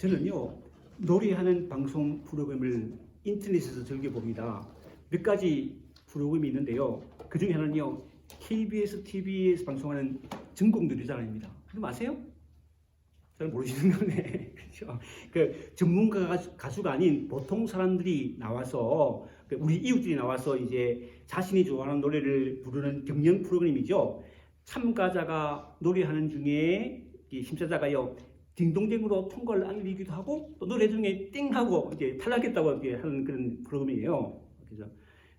저는요, 노래하는 방송 프로그램을 인터넷에서 즐겨봅니다. 몇 가지 프로그램이 있는데요. 그 중에 하나는요, KBS TV에서 방송하는 전국 노래자랑입니다. 그럼 아세요? 잘 모르시는 거네. 그렇죠? 그 전문가 가수가 아닌 보통 사람들이 나와서, 우리 이웃들이 나와서 이제 자신이 좋아하는 노래를 부르는 경연 프로그램이죠. 참가자가 노래하는 중에 이 심사자가요, 딩동댕으로 통과를 안 내리기도 하고, 또 노래 중에 땡 하고 이제 탈락했다고 이렇게 하는 그런 프로그램이에요. 그래서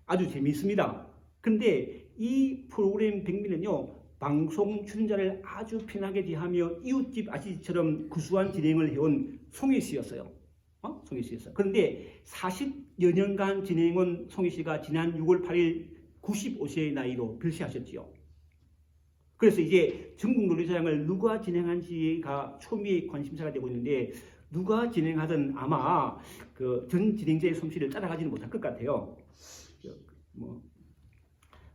아주 재미있습니다. 근데 이 프로그램 백미는요, 방송 출연자를 아주 편하게 대하며 이웃집 아저씨처럼 구수한 진행을 해온 송혜 씨였어요. 송혜 씨였어요. 그런데 40여 년간 진행한 송혜 씨가 지난 6월 8일 95세의 나이로 별세하셨지요. 그래서 이제 전국 노래자랑을 누가 진행한지가 초미의 관심사가 되고 있는데, 누가 진행하든 아마 그 전 진행자의 솜씨를 따라가지는 못할 것 같아요.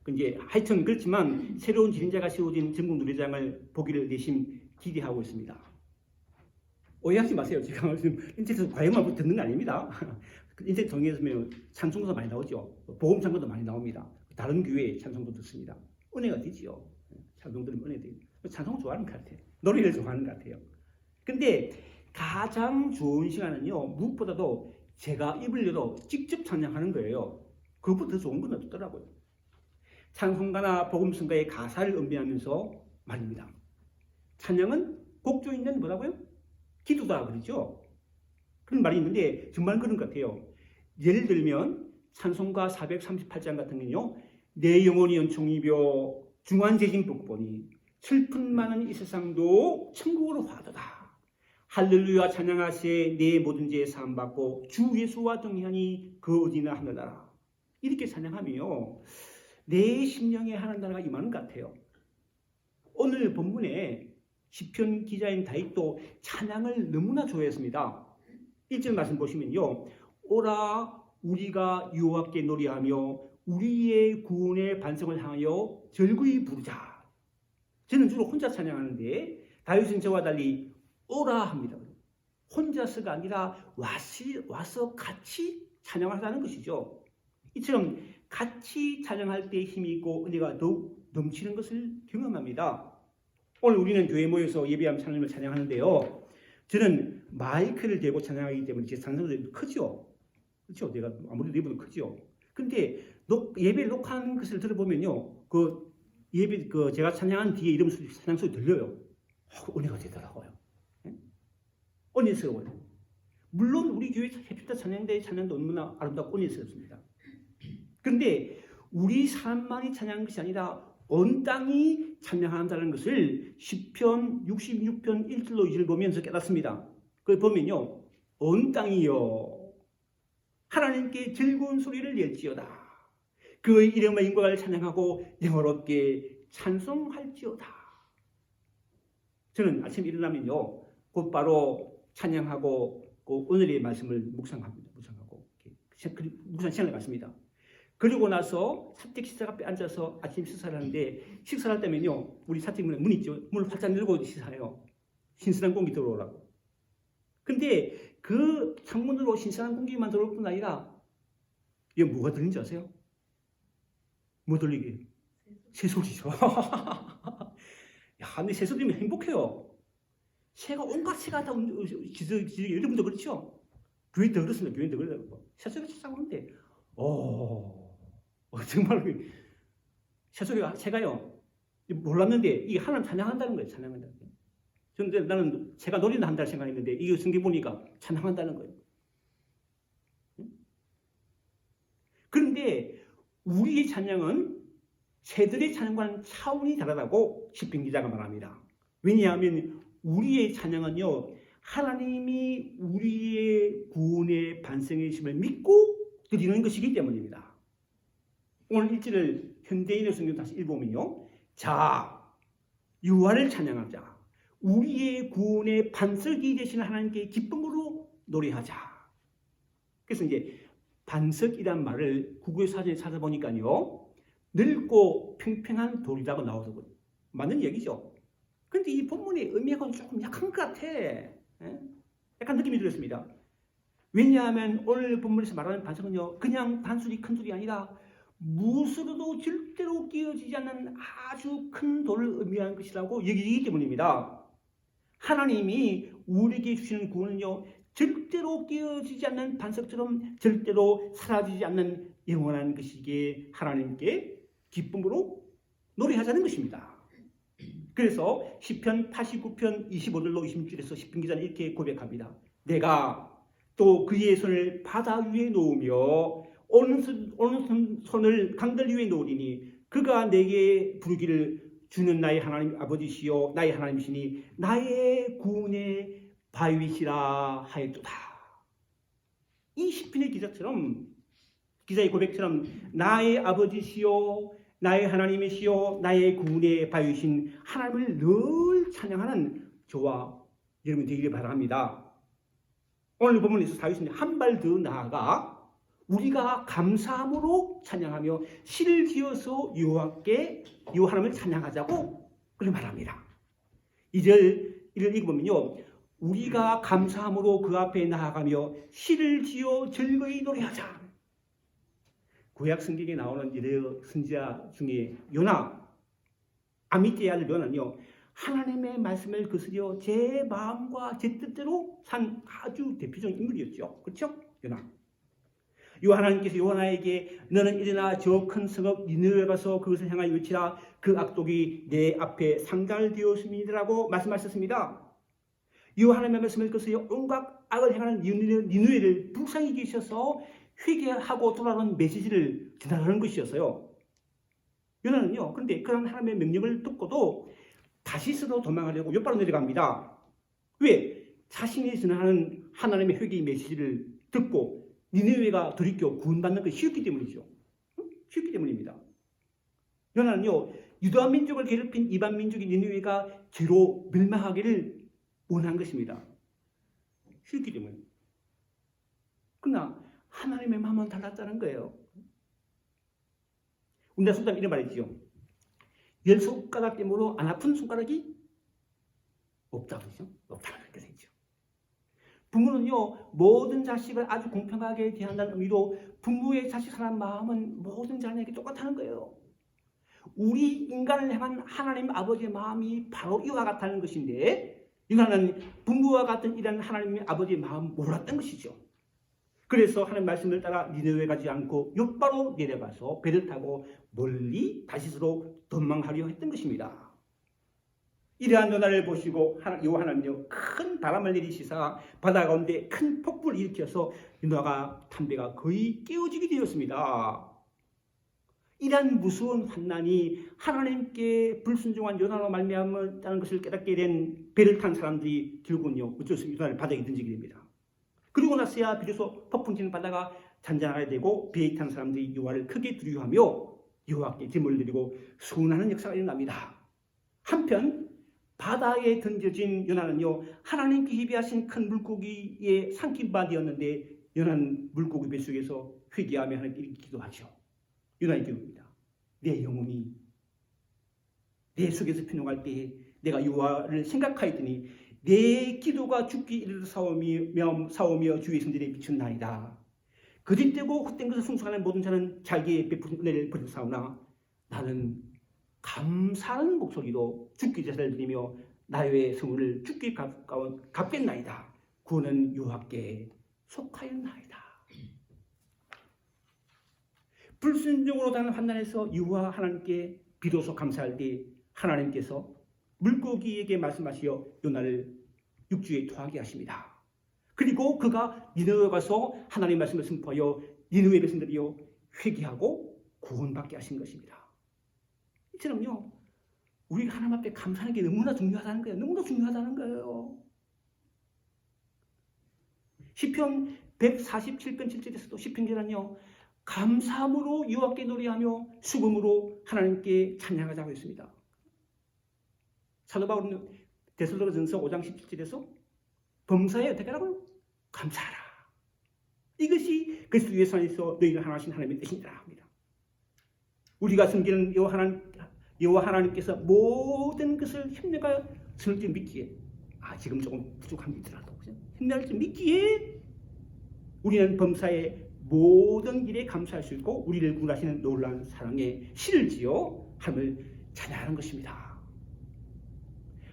이제 하여튼 그렇지만 새로운 진행자가 세워진 전국 노래자랑을 보기를 내심 기대하고 있습니다. 오해하지 마세요. 제가 지금 인터넷에서 과외만 듣는 거 아닙니다. 인터넷 통해서면 찬송도 많이 나오죠. 복음 찬송도 많이 나옵니다. 다른 교회 찬송도 듣습니다. 은혜가 되지요. 찬송 들으면 은혜 돼요. 찬송 좋아하는 것 같아요. 노래를 좋아하는 것 같아요. 근데 가장 좋은 시간은요, 무엇보다도 제가 입을 열어 직접 찬양하는 거예요. 그것보다 더 좋은 건 없더라고요. 찬송가나 복음성가의 가사를 음미하면서 말입니다. 찬양은 곡조 있는 뭐라고요? 기도다 그러죠. 그런 말이 있는데 정말 그런 것 같아요. 예를 들면 찬송가 438장 같은 경우는요, 내 영혼이 연총이며 중환재진 복보니 슬픈 많은 이 세상도 천국으로 화도다. 할렐루야 찬양하세 내 모든 죄 사함 받고 주 예수와 동행하니 그 어디나 하늘나라. 이렇게 찬양하며 내 심령에 하나님 나라가 임하는 것 같아요. 오늘 본문에 시편 기자인 다윗도 찬양을 너무나 좋아했습니다. 1절 말씀 보시면요, 오라 우리가 여호와께 노래하며 우리의 구원의 반성을 향하여 절구히 부르자. 저는 주로 혼자 찬양하는데 다윗은 저와 달리 오라 합니다. 혼자서가 아니라 와서 같이 찬양하자는 것이죠. 이처럼 같이 찬양할 때 힘이 있고 은혜가 더욱 넘치는 것을 경험합니다. 오늘 우리는 교회에 모여서 예배하며 하나님을 찬양하는데요, 저는 마이크를 대고 찬양하기 때문에 제 찬송도 크죠. 그렇죠? 내가 아무래도 내보다 크죠. 근데 예배를 녹화하는 것을 들어보면요, 그 예배 제가 찬양한 뒤에 이름 소리, 찬양 소리 들려요. 은혜가 되더라고요. 은혜스러워요. 물론 우리 교회 해피타 찬양대의 찬양도 너무나 아름답고 은혜스럽습니다. 그런데 우리 사람만이 찬양한 것이 아니라 온 땅이 찬양한다는 것을 시편 66편 1절로 2절 보면서 깨닫습니다. 그걸 보면요, 온 땅이여 하나님께 즐거운 소리를 낼지어다. 그의 이름의 영광을 찬양하고 영어롭게 찬송할지어다. 저는 아침에 일어나면요, 곧바로 찬양하고 오늘의 말씀을 묵상하고 묵상 시간을 갖습니다. 그리고 나서 사택 식사 앞에 앉아서 아침 식사를 하는데, 식사를 할 때면요, 우리 사택문에 문 있죠. 문을 활짝 열고 식사해요. 신선한 공기 들어오라고. 근데 그 창문으로 신선한 공기만 들어올 뿐 아니라 이게 뭐가 들리는지 아세요? 뭐 들리게? 새소리죠. 야, 근데 새소리면 행복해요. 새가 온갖 새가 다 여러분도 그렇죠? 교회 더 그렇습니다. 교회 더 그렇고 새소리가 찾아오는데 정말 새소리가 새가요 몰랐는데 이게 하나님 찬양한다는 거예요. 찬양한다는 거예요. 그런데 나는 새가 노래나 한다는 생각했는데 이거 성경 보니까 찬양한다는 거예요. 그런데 우리의 찬양은 새들의 찬양과는 차원이 다르다고 시편 기자가 말합니다. 왜냐하면 우리의 찬양은요, 하나님이 우리의 구원의 반성이심을 믿고 드리는 것이기 때문입니다. 오늘 일절을 현대인의 성경 다시 읽어보면요, 자 여호와를 찬양하자. 우리의 구원의 반석이 되시는 하나님께 기쁨으로 노래하자. 그래서 이제 반석이란 말을 국어의 사전에 찾아보니까요, 넓고 평평한 돌이라고 나오더군요. 맞는 얘기죠. 근데 이 본문의 의미하고는 조금 약한 것 같아. 약간 느낌이 들었습니다. 왜냐하면 오늘 본문에서 말하는 반석은요, 그냥 단순히 큰 돌이 아니라 무엇으로도 절대로 끼어지지 않는 아주 큰 돌을 의미하는 것이라고 여기기 때문입니다. 하나님이 우리에게 주시는 구원은요, 절대로 끼어지지 않는 반석처럼 절대로 사라지지 않는 영원한 것이기에 하나님께 기쁨으로 노래하자는 것입니다. 그래서 시편 89편 25절로 26절에서 시편 기자는 이렇게 고백합니다. 내가 또 그의 손을 바다 위에 놓으며 오른손을 강들 위에 놓으리니 그가 내게 부르기를 주는 나의 하나님 아버지시요 나의 하나님이시니 나의 구원의 바위시라 하였도다. 이 시편의 기자의 고백처럼 나의 아버지시요 나의 하나님이시요 나의 구원의 바위신 하나님을 늘 찬양하는 저와 여러분 되기를 바랍니다. 오늘 본문에서 사유신이 한 발 더 나아가 우리가 감사함으로 찬양하며 시를 지어서 여호와께 하나님을 찬양하자고 그렇게 말합니다. 2절 이를 읽어보면요, 우리가 감사함으로 그 앞에 나아가며 시를 지어 즐거이 노래하자. 구약 성경에 나오는 유대 선지자 중에 요나, 아미떼의 아들 요나는요, 하나님의 말씀을 거스려 제 마음과 제 뜻대로 산 아주 대표적인 인물이었죠. 그렇죠? 요나. 하나님께서 요나에게 너는 일어나 저 큰 성읍 니느웨에 가서 그것을 향하여 외치라. 그 악독이 내 앞에 상달되었음이라고 말씀하셨습니다. 하나님의 말씀을 거스려 온갖 악을 행하는 니느웨를 불쌍히 계셔서 회개하고 돌아오는 메시지를 전하는 것이었어요. 요나는요, 그런데 그런 하나님의 명령을 듣고도 다시스로 도망하려고 옆바로 내려갑니다. 왜? 자신이 전하는 하나님의 회개의 메시지를 듣고 니느웨가 돌이켜 구원받는 것이 쉽기 때문이죠. 쉽기 때문입니다. 요나는요, 유다 민족을 괴롭힌 이방 민족인 니느웨가 죄로 멸망하기를 원한 것입니다. 쉽기 때문에. 그러나 하나님의 마음은 달랐다는 거예요. 우리나라 속담 이런 말이죠. 10손가락 때문에 안 아픈 손가락이 없다고 그러죠. 없다는 뜻이죠. 부모는요, 모든 자식을 아주 공평하게 대한다는 의미로 부모의 자식 사랑하는 마음은 모든 자녀에게 똑같다는 거예요. 우리 인간을 향한 하나님 아버지의 마음이 바로 이와 같다는 것인데, 요나는 부모와 같은 이런 하나님 아버지의 마음 몰랐던 것이죠. 그래서 하나님 말씀을 따라 니느웨 가지 않고 옆바로 내려가서 배를 타고 멀리 다시스로 도망하려 했던 것입니다. 이러한 요나를 보시고 하나님요, 큰 바람을 내리시사 바다 가운데 큰 폭풍을 일으켜서 요나가 담배가 거의 깨어지게 되었습니다. 이러한 무서운 환난이 하나님께 불순종한 요나로 말미암았다는 것을 깨닫게 된 배를 탄 사람들이 결국은요, 어쩔 수 없이 요나를 바다에 던지게 됩니다. 그리고 나서야 비로소 폭풍 치는 바다가 잔잔하게 되고 배에 탄 사람들이 여호와를 크게 두려워하며 여호와께 제물을 드리고 순하는 역사가 일어납니다. 한편 바다에 던져진 요나는요, 하나님께 예비하신 큰 물고기에 삼킨 바 되었는데 요나는 물고기 뱃속에서 회개하며 하나님께 기도하죠. 요나의 기도입니다. 내 영혼이 내 속에서 피노할 때에 내가 여호와를 생각하였더니 내 기도가 죽기 이르러 사오며 주의 성전에 비춘나이다. 거짓되고 헛된 것을 숭상하는 모든 자는 자기의 베푸신 은혜를 버리사오나 나는 감사하는 목소리로 죽기 제사를 드리며 나의 성을 죽기 가까운 갚겠나이다. 구원은 여호와께 속하였나이다. 불순종으로 당한 환난에서 여호와 하나님께 비로소 감사할 때 하나님께서 물고기에게 말씀하시어 요나를 육지에 토하게 하십니다. 그리고 그가 니느웨에 가서 하나님의 말씀을 선포하여 니느웨 백성들이요 회개하고 구원받게 하신 것입니다. 이처럼요, 우리가 하나님 앞에 감사하는 게 너무나 중요하다는 거예요. 너무나 중요하다는 거예요. 시편 147편 7절에서도 시편기자는요, 감사함으로 여호와께 노래하며 수금으로 하나님께 찬양하자고 했습니다. 사도 바울은 데살로니가전서 5장 17절에서 범사에 어떻게 하라고요? 감사하라. 이것이 그리스도 예수 안에서 너희를 하나 하신 하나님의 뜻이니라 합니다. 우리가 섬기는 여호와 하나님께서 모든 것을 힘내가 설득 믿기에 지금 조금 부족한 게 있더라도 힘낼 줄 믿기에 우리는 범사의 모든 일에 감사할 수 있고 우리를 구원하시는 놀라운 사랑에 실지어 함을 찬양하는 것입니다.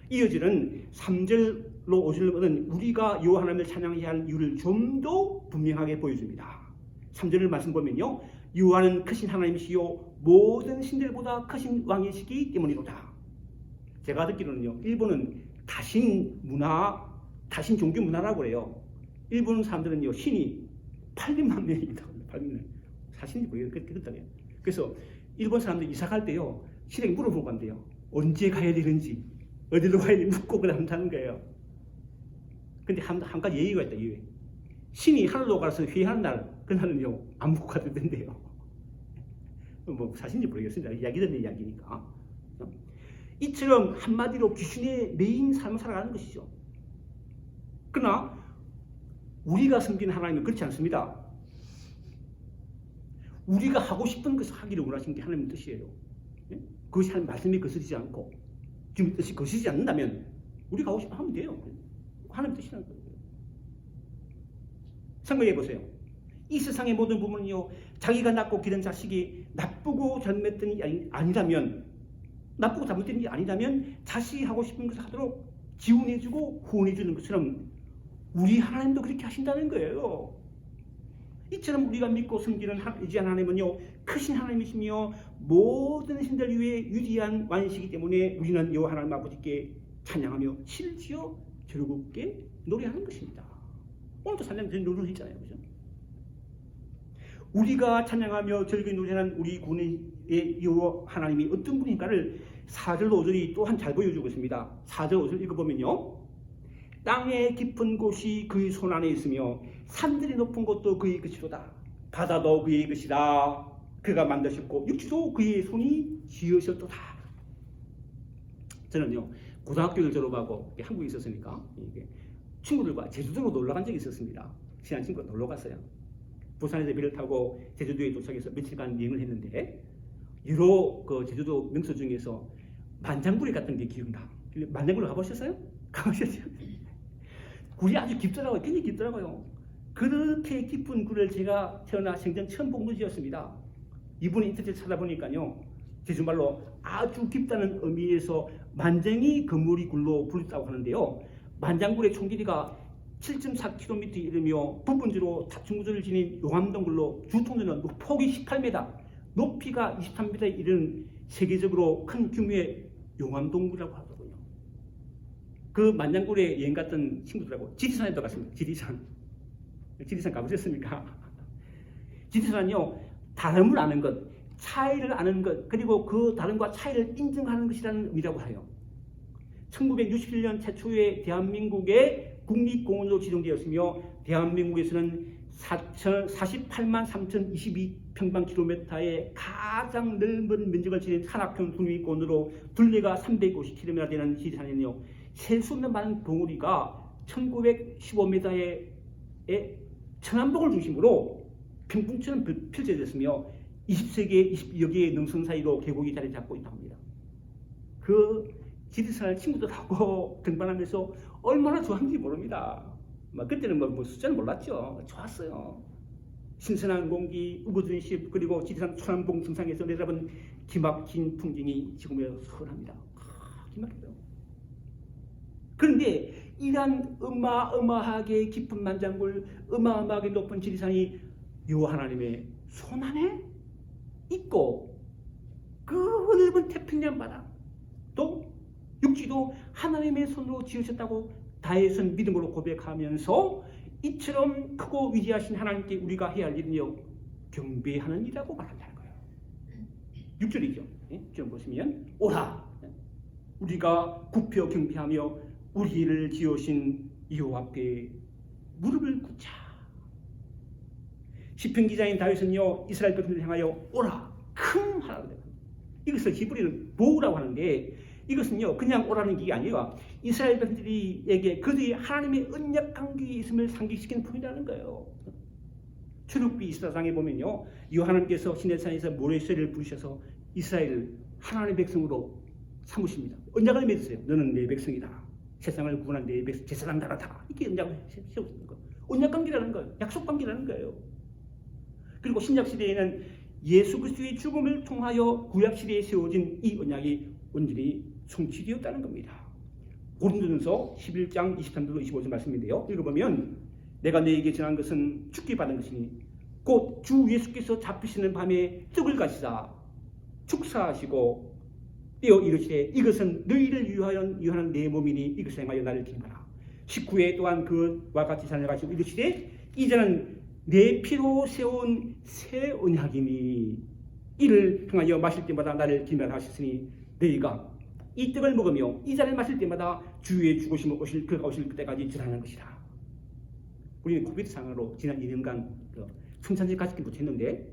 이어지는 3절로 5절로는 우리가 여호와 하나님을 찬양해야 할 이유를 좀 더 분명하게 보여줍니다. 3절을 말씀 보면요, 여호와는 크신 하나님이시요 모든 신들보다 크신 왕이시기 때문이로다. 제가 듣기로는요, 일본은 다신 문화, 다신 종교 문화라고 그래요. 일본 사람들은요, 신이 800만 명입니다. 800명. 사실인지 모르겠어요. 그렇다고요. 그래서 일본 사람들 이사 갈 때요, 신에게 물어보고 간대요. 언제 가야 되는지, 어디로 가야 되는지 묻고 그다음 한다는 거예요. 근데 한 가지 예의가 있다, 예의. 신이 하늘로 가서 회의하는 날, 그날은요, 안 묻고 가도 된대요. 뭐 사실인지 모르겠습니다. 이야기 듣는 이야기니까. 이처럼 한마디로 귀신의 메인 삶을 살아가는 것이죠. 그러나 우리가 섬기는 하나님은 그렇지 않습니다. 우리가 하고 싶은 것을 하기를 원하시는 게 하나님의 뜻이에요. 그것이 하나님 말씀에 거스르지 않고 지금 뜻이 거스르지 않는다면 우리가 하고 싶으면 하면 돼요. 하나님의 뜻이라는 거예요. 생각해 보세요. 이 세상의 모든 부모는요, 자기가 낳고 기른 자식이 나쁘고 잘못된 일이 아니라면, 나쁘고 잘못된 일이 아니라면 자식이 하고 싶은 것을 하도록 지원해주고 후원해주는 것처럼 우리 하나님도 그렇게 하신다는 거예요. 이처럼 우리가 믿고 섬기는 의지한 하나님은요, 크신 하나님이시며 모든 신들 위에 유리한 왕이시기 때문에 우리는 여호와 하나님 아버지께 찬양하며 실지어 즐겁게 노래하는 것입니다. 오늘도 찬양 노래를 했잖아요, 그죠? 우리가 찬양하며 즐겁게 노래하는 우리 구원의 여호와 하나님이 어떤 분인가를 4절 5절이 또한 잘 보여주고 있습니다. 4절 5절 읽어보면요, 땅의 깊은 곳이 그의 손 안에 있으며 산들이 높은 곳도 그의 것이로다. 바다도 그의 것이다. 그가 만드셨고 육지도 그의 손이 지으셨도다. 저는요, 고등학교를 졸업하고 한국에 있었으니까 친구들과 제주도로 놀러 간 적이 있었습니다. 친한 친구가 놀러 갔어요. 부산에서 배를 타고 제주도에 도착해서 며칠간 여행을 했는데 유로 그 제주도 명소 중에서 만장굴에 갔던 게 기억나. 만장굴에 가보셨어요? 가보셨죠? 굴이 아주 깊더라고요. 굉장히 깊더라고요. 그렇게 깊은 굴을 제가 태어나 생전 처음 본 곳이었습니다. 이분이 인터넷 찾아보니까요, 제주말로 아주 깊다는 의미에서 만장이 그물이 굴로 불렸다고 하는데요, 만장굴의 총 길이가 7.4km 이르며 부분지로 다층구조를 지닌 용암동굴로 주통로는 폭이 18m, 높이가 23m에 이르는 세계적으로 큰 규모의 용암동굴이라고 하더군요. 그 만장굴에 여행 갔던 친구들하고 지리산에도 갔습니다. 지리산 가보셨습니까? 지리산은요, 다름을 아는 것, 차이를 아는 것, 그리고 그 다름과 차이를 인정하는 것이라는 의미라고 해요. 1961년 최초의 대한민국의 국립공원으로 지정되었으며 대한민국에서는 48만 3,022평방킬로미터의 가장 넓은 면적을 지닌 산악형 국립공원으로 둘레가 350km 되는 지리산에는요, 셀 수 없는 많은 봉우리가 1915m의 천안봉을 중심으로 평풍처럼 펼쳐졌으며 20세기의 20여 개의 능선 사이로 계곡이 자리 잡고 있다고 합니다. 그 지리산을 친구들하고 등반하면서 얼마나 좋았는지 모릅니다. 그때는 뭐 숫자는 몰랐죠. 좋았어요. 신선한 공기, 우거진 숲, 그리고 지리산 천안봉 등상에서 내다본 기막힌 풍경이 지금에 서울합니다. 기막혀요. 그런데 이러한 어마어마하게 깊은 만장굴, 어마어마하게 높은 지리산이 여호와 하나님의 손 안에 있고, 그 넓은 태평양 바다, 또 육지도 하나님의 손으로 지으셨다고 다윗은 믿음으로 고백하면서 이처럼 크고 위대하신 하나님께 우리가 해야 할 일은요, 경배하는 일이라고 말한다는 거예요. 6절이죠. 지금 보시면 오라, 우리가 굽혀 경배하며 우리를 지으신 여호와 앞에 무릎을 꿇자. 시편 기자인 다윗은요, 이스라엘 백성들을 향하여 오라, 큰 하라고 해요. 이것을 히브리는 보우라고 하는데, 이것은요, 그냥 오라는 게 아니라 이스라엘 백성들에게 그들이 하나님의 언약 관계에 있음을 상기시키는 표현이라는 거예요. 출애굽기 24장에 보면요, 하나님께서 시내산에서 모세를 부르셔서 이스라엘을 하나님의 백성으로 삼으십니다. 언약을 맺으세요. 너는 내 백성이다. 세상을 구원한 내 입에서 제사장 나라다. 이게 언약을 세웠는 거예요. 언약 관계라는 거예요. 약속 관계라는 거예요. 그리고 신약 시대에는 예수 그리스도의 죽음을 통하여 구약 시대에 세워진 이 언약이 온전히 성취되었다는 겁니다. 고린도전서 11장 23절로 25절 말씀인데요. 읽어보면 내가 너에게 전한 것은 죽게 받은 것이니 곧 주 예수께서 잡히시는 밤에 떡을 가시사 축사하시고 떼어 이르시되 이것은 너희를 위하여 내 몸이니 이것을 행하여 나를 기념하라. 19회 또한 그와 같이 전해가시고 이르시되 이제는 내 피로 세운 새 언약이니 이를 통하여 마실 때마다 나를 기념하셨으니 너희가 이 떡을 먹으며 이 잔을 마실 때마다 주의 죽으심을 그가 오실 때까지 전하는 것이다. 우리는 코비드 상황으로 지난 2년간 성찬절 가지기 못했는데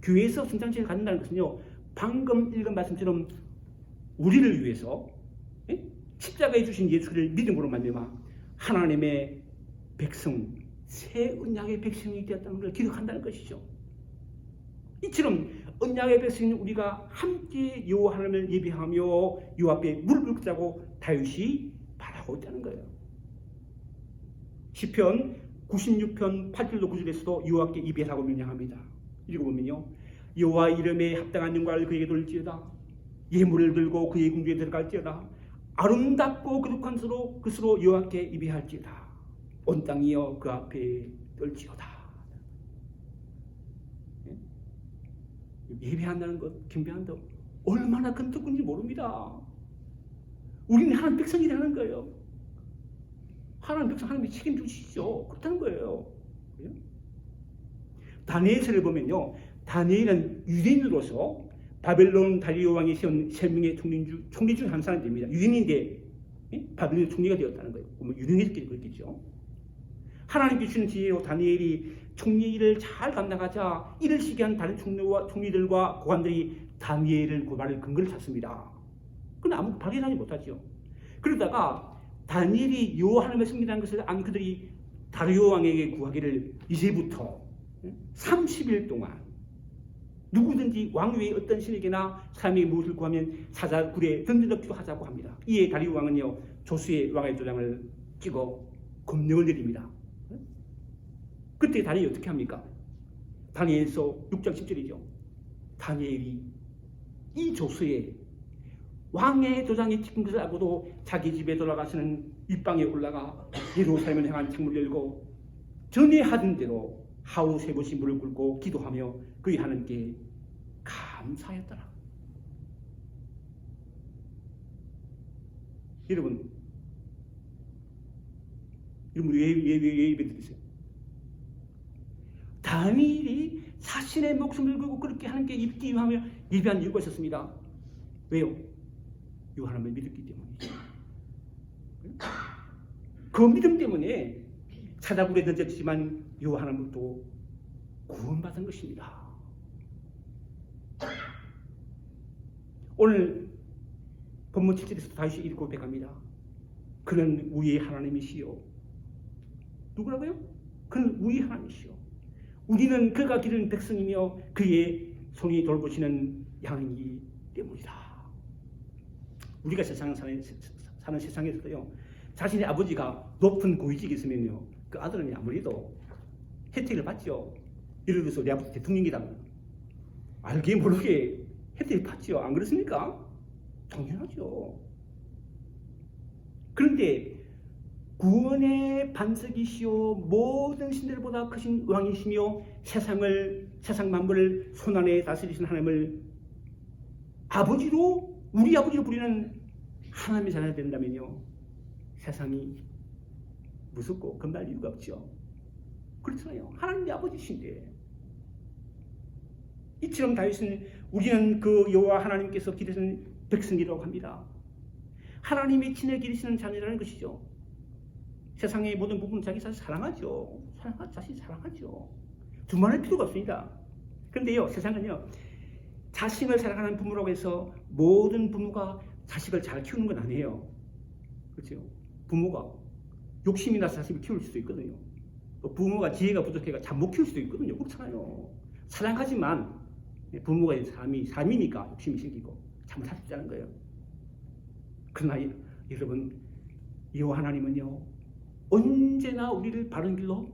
교회에서 성찬절을 갖는다는 것은요, 방금 읽은 말씀처럼 우리를 위해서 십자가에 주신 예수를 믿음으로 말미암아 하나님의 백성, 새 언약의 백성이 되었다는 걸 기록한다는 것이죠. 이처럼 언약의 백성인 우리가 함께 여호와 하나님을 예배하며 요 앞에 무릎을 꿇자고 다윗이 바라고 있다는 거예요. 시편 96편 8절로 9절에서도 여호와께 예배하라고 명령합니다. 읽어보면요, 여호와 이름에 합당한 영광을 그에게 돌지어다. 예물을 들고 그의 궁중에 들어갈지어다. 아름답고 거룩한 것으로 여호와께 예배할지어다. 온 땅이여 그 앞에 떨지어다. 예배한다는 것, 경배한다, 얼마나 큰 뜻인지 모릅니다. 우리는 하나님 백성이라는 거예요. 하나님 백성, 하나님이 책임지시죠. 그렇다는 거예요. 다니엘서를 보면요, 다니엘은 유대인으로서 바벨론 다리오 왕이 세운 세 명의 총리 중 한 사람이 됩니다. 유대인인데 바벨론 총리가 되었다는 거예요. 유능했기 그렇겠죠. 하나님께 주신 지혜로 다니엘이 총리 일을 잘 감당하자 이를 시기한 다른 총리들과 고관들이 다니엘을 고발할 근거를 찾습니다. 그러나 아무 발견하지 못하죠. 그러다가 다니엘이 여호와 하나님의 승리라는 것을 안 그들이 다리오 왕에게 구하기를 이제부터 30일 동안 누구든지 왕위의 어떤 신에게나 사람이 무엇을 구하면 사자굴에 던져넣기도 하자고 합니다. 이에 다리오 왕은요, 조수의 왕의 도장을 찍어 검령을 내립니다. 그때 다니엘이 어떻게 합니까? 다니엘서 6장 10절이죠. 다니엘이 이 조수의 왕의 도장이 찍힌 것을 알고도 자기 집에 돌아가서는 윗방에 올라가 예루살렘을 향한 창문을 열고 전에 하던 대로 하루 3번씩 무릎 꿇고 기도하며 그의 하나님께 감사하였더라. 여러분 왜 예배드리세요? 다니엘이 자신의 목숨을 걸고 그렇게 하나님께 입기 위하며 예배한 이유가 있었습니다. 왜요? 이 하나님을 믿었기 때문이죠. 그 믿음 때문에 사자굴에 던졌지만 이 하나님도 구원받은 것입니다. 오늘 본문 7절에서 다시 읽고 고백합니다. 그는 우리의 하나님이시요. 누구라고요? 그는 우리의 하나님이시요. 우리는 그가 기른 백성이며 그의 손이 돌보시는 양이기 때문이다. 우리가 세상 사는 세상에서도요, 자신의 아버지가 높은 고위직에 있으면요, 그 아들은 아무래도 혜택을 받죠. 예를 들어서 내 아버지 대통령이다, 알게 모르게 혜택을 받죠. 안 그렇습니까? 당연하죠. 그런데 구원의 반석이시오 모든 신들보다 크신 왕이시며 세상 만물을 손안에 다스리신 하나님을 아버지로, 우리 아버지로 부리는 하나님의 자녀가 된다면요, 세상이 무섭고 겁날 이유가 없죠. 그렇잖아요. 하나님의 아버지신데. 이처럼 다윗은 우리는 그 여호와 하나님께서 기르신 백성이라고 합니다. 하나님이 친히 기르시는 자녀라는 것이죠. 세상의 모든 부분은 자기 자신 사랑하죠. 자신 사랑하죠. 두말할 필요가 없습니다. 그런데요, 세상은요, 자신을 사랑하는 부모라고 해서 모든 부모가 자식을 잘 키우는 건 아니에요. 그렇죠? 부모가 욕심이 나서 자식을 키울 수도 있거든요. 또 부모가 지혜가 부족해서 잘 못 키울 수도 있거든요. 그렇잖아요. 사랑하지만 부모가 삶이니까 욕심이 생기고 잘못할 수 있다는 거예요. 그러나 여러분, 여호와 하나님은요 언제나 우리를 바른 길로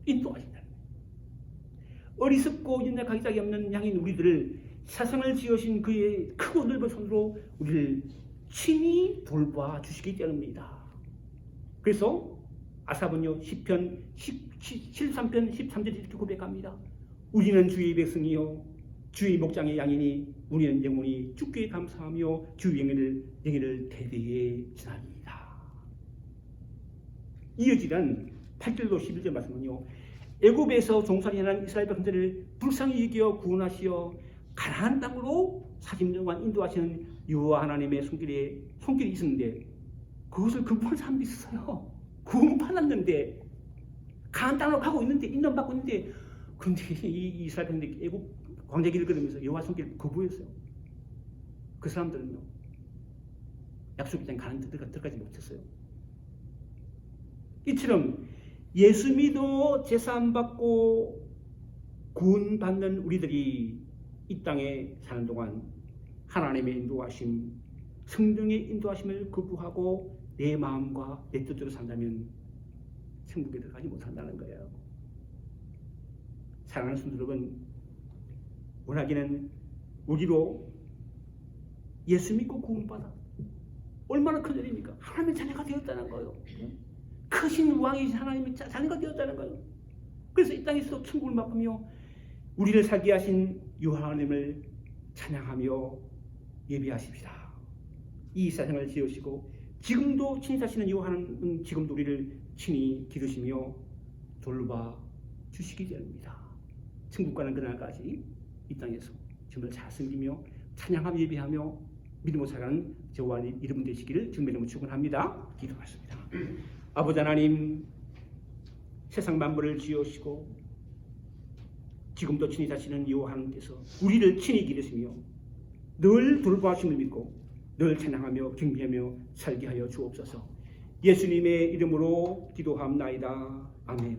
인도하신다. 어리석고 연약하기 짝이 없는 양인 우리들을 세상을 지으신 그의 크고 넓은 손으로 우리를 친히 돌봐 주시기 때문입니다. 그래서 아삽은요 시편 73편 13절에 이렇게 고백합니다. 우리는 주의 백성이요 주의 목장의 양이니 우리는 영원히 주께 감사하며 주 영예를 대대에 지납니다. 이어지는 8절로 11절 말씀은요 애굽에서 종살이하는 이스라엘 백성들을 불쌍히 여겨 구원하시어 가나안 땅으로 40년 동안 인도하시는 여호와 하나님의 손길이 있었는데 그것을 극복한 사람도 있어요. 구원받았는데 가나안 땅으로 가고 있는데 인도받고 있는데 그런데 이 이스라엘 백성들이 애굽 광야길을 걸으면서 여호와 손길을 거부했어요. 그 사람들은요 약속의 땅에 가나안 들어가지 못했어요. 이처럼 예수 믿어 제사함 받고 구원받는 우리들이 이 땅에 사는 동안 하나님의 인도하심, 성령의 인도하심을 거부하고 내 마음과 내 뜻대로 산다면 천국에 들어가지 못한다는 거예요. 사랑하는 성도 여러분, 원하기는 우리로 예수 믿고 구원받아 얼마나 큰 일입니까? 하나님의 자녀가 되었다는 거예요. 크신 왕이신 하나님의 자녀가 되었다는 거예요. 그래서 이 땅에서 천국을 맛보며 우리를 살게 하신 여호와 하나님을 찬양하며 예배하십시다. 이 세상을 지으시고 지금도 친히 사시는 여호와 하나님은 지금도 우리를 친히 기르시며 돌봐 주시기 때문입니다. 천국 가는 그날까지 이 땅에서 정말 잘 섬기며 찬양하며 예배하며 믿음으로 살아가는 저와 여러분 되시기를 주님의 이름으로 축원합니다. 기도하겠습니다. 아버지 하나님, 세상 만물을 지으시고 지금도 친히 사시는 여호와 하나님께서 우리를 친히 기르시며 늘 돌보아심을 믿고 늘 찬양하며 경배하며 살게 하여 주옵소서. 예수님의 이름으로 기도합나이다. 아멘.